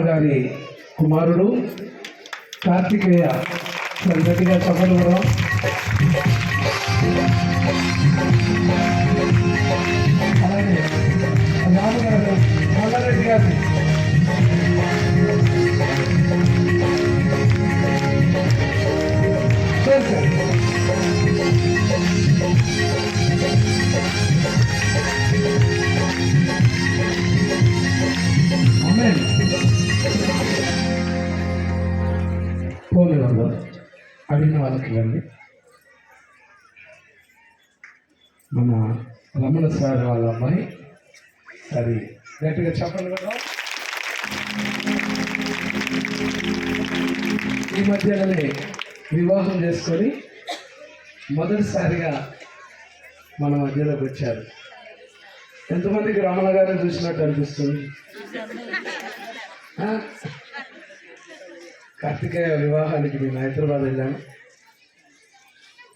గారి కుమారుడు కార్తికేయ గట్టిగా సభలు కూడా అలాగే రామగారు మల్లారెడ్డి గారి ఫోన్ నెంబర్ అడిగిన వాళ్ళకి ఇవ్వండి. మన రమణ సార్ వాళ్ళ అమ్మాయి సరే గట్టిగా చెప్పండి కదా. ఈ మధ్యలోనే వివాహం చేసుకొని మొదటిసారిగా మన మధ్యలోకి వచ్చారు. ఎంతమందికి రమణ గారిని చూసినట్టు అనిపిస్తుంది? కార్తికేయ వివాహానికి నేను హైదరాబాద్ వెళ్ళాను.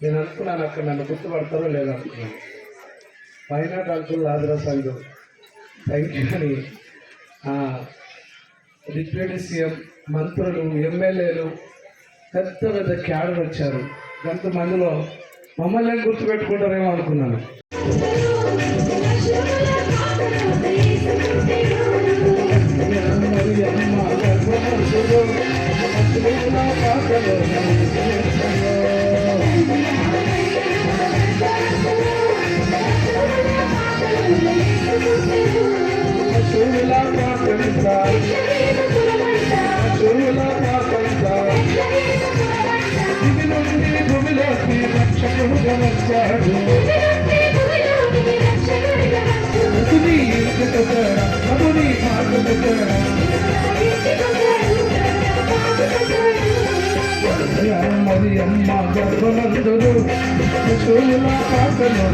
నేను అనుకున్నాను అక్కడ నన్ను గుర్తుపడతారో లేదో అనుకున్నాను. పైనాట్ అంకుల్ ఆదరా సంఘం థ్యాంక్ యూ అని డిప్యూటీ సీఎం, మంత్రులు, ఎమ్మెల్యేలు, పెద్ద పెద్ద క్యాడర్ వచ్చారు. కొంతమందిలో మమ్మల్ని గుర్తుపెట్టుకుంటారేమో అనుకున్నాను. మరి అమ్మ గర్భనందుడు శూల పాకను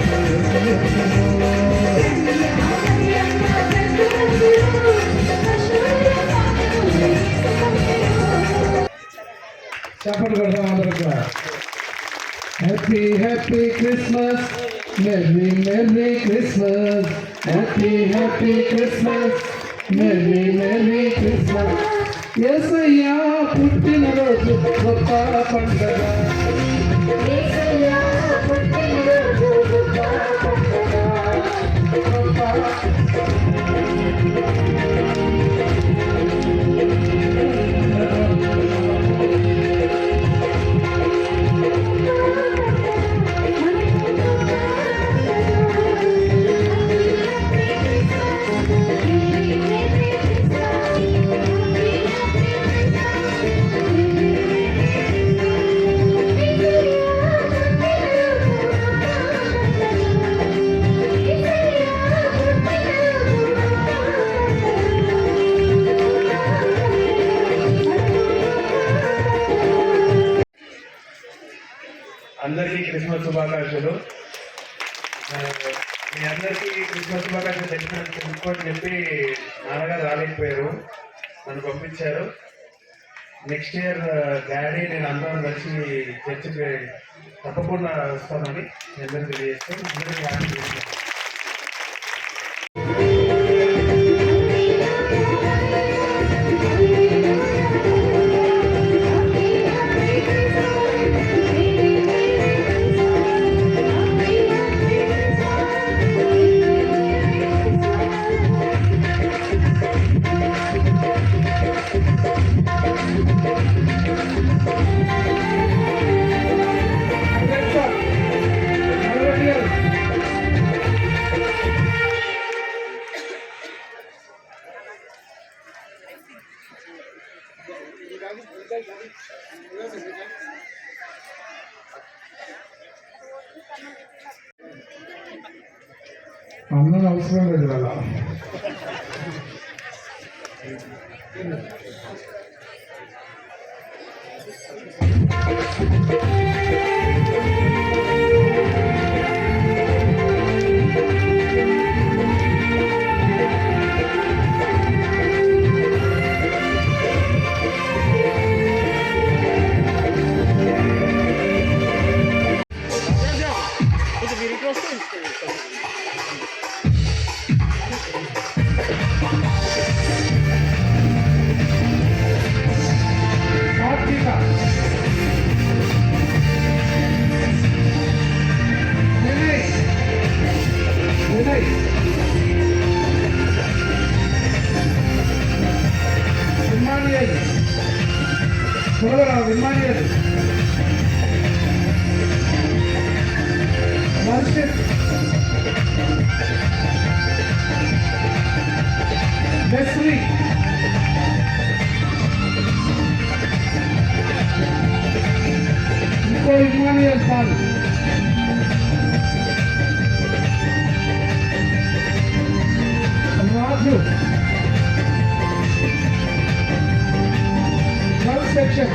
చెప్పండి కదా అందరికి. Happy happy Christmas, merry merry Christmas, happy happy Christmas, merry merry Christmas. యేసయ్యా పుట్టినరోజు గొప్ప పండుగ, యేసయ్యా పుట్టినరోజు గొప్ప మీ అందరికీ క్రిస్మస్ శుభాకాంక్షలు తెలుసుకొని చెప్పి నాన్నగారు రాలేకపోయారు, నన్ను పంపించారు. నెక్స్ట్ ఇయర్ డాడీ నేను అందరం కలిసి చర్చికి తప్పకుండా వస్తామని మీ అందరికీ తెలియజేస్తే అందరికీ హ్యాపీ చేస్తాను. అన్నం అవసరం లేదు కదా. Emmanuel, Marshall, Leslie, Nicole Emmanuel Paul, Raju, Girls section.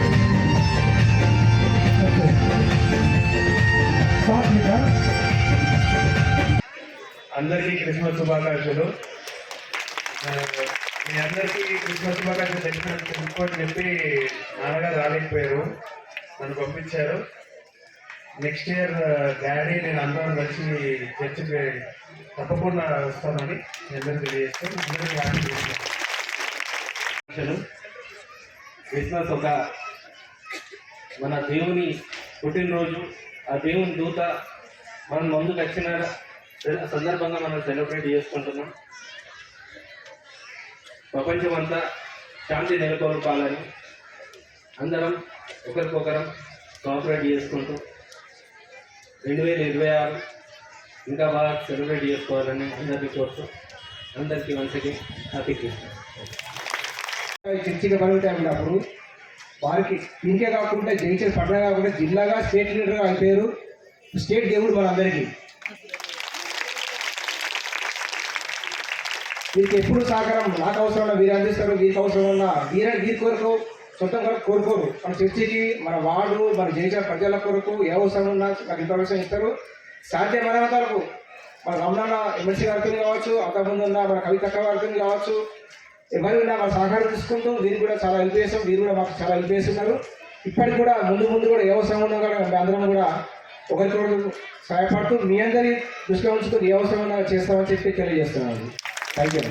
అందరికీ క్రిస్మస్ శుభాకాంక్షలు. మీ అందరికీ క్రిస్మస్ శుభాకాంక్షలు తెలుసుకొని చెప్పి నాన్నగారు రాలేకపోయారు, నన్ను పంపించారు. నెక్స్ట్ ఇయర్ డాడీ నేను అందరం కలిసి చర్చికి తప్పకుండా వస్తామని మీ అందరికీ తెలియజేస్తే అందరికీ హ్యాపీ చేస్తాను. క్రిస్మస్ ఒక మన దేవుని పుట్టినరోజు, ఆ దేవుని దూత మన ముందుకు వచ్చిన సందర్భంగా మనం సెలబ్రేట్ చేసుకుంటున్నాం. ప్రపంచమంతా శాంతి నెలకొల్పాలని అందరం ఒకరికొకరం కోఆపరేట్ చేసుకుంటూ 2026 ఇంకా బాగా సెలబ్రేట్ చేసుకోవాలని అందరికీ కోరుతూ అందరికీ మంచిగా హ్యాపీ క్రిస్మస్. చర్చిగా పరుగుతాయి ఉన్నప్పుడు వారికి ఇంకే కాకుండా జయించిన పట్టణ కాకుండా జిల్లాగా స్టేట్ లీడర్ ఆయన పేరు, స్టేట్ దేవుడు మనందరికీ. వీరికి ఎప్పుడు సహకారం నాకు అవసరం ఉన్న వీరు అందిస్తారు, వీరికి అవసరం ఉన్న వీరి కొరకు సొంతం కొరకు కోరుకోరు. మన చర్చికి, మన వార్డు, మన జయించిన ప్రజల కొరకు ఏ అవసరం ఉన్నా నాకు ఇన్ఫర్మేషన్ ఇస్తారు. సాధ్యమైన వరకు మన రమణ ఎమ్మెల్సీ గారితో కావచ్చు, అంతకుముందు ఉన్న మన కవిత గారితో కావచ్చు, ఎవరైనా మా సహకారం తీసుకుంటూ వీరికి కూడా చాలా హెల్ప్ చేస్తాం. వీరు కూడా మాకు చాలా హెల్ప్ చేస్తున్నారు. ఇప్పటికి కూడా ముందు కూడా ఏ అవసరం ఉన్నా కూడా అందరం కూడా ఒకరికొకరు సహాయపడుతూ మీ అందరి దృష్టిలో ఉంచుతూ ఏ అవసరం ఉన్నా చేస్తామని చెప్పి తెలియజేస్తున్నాను. Thank you.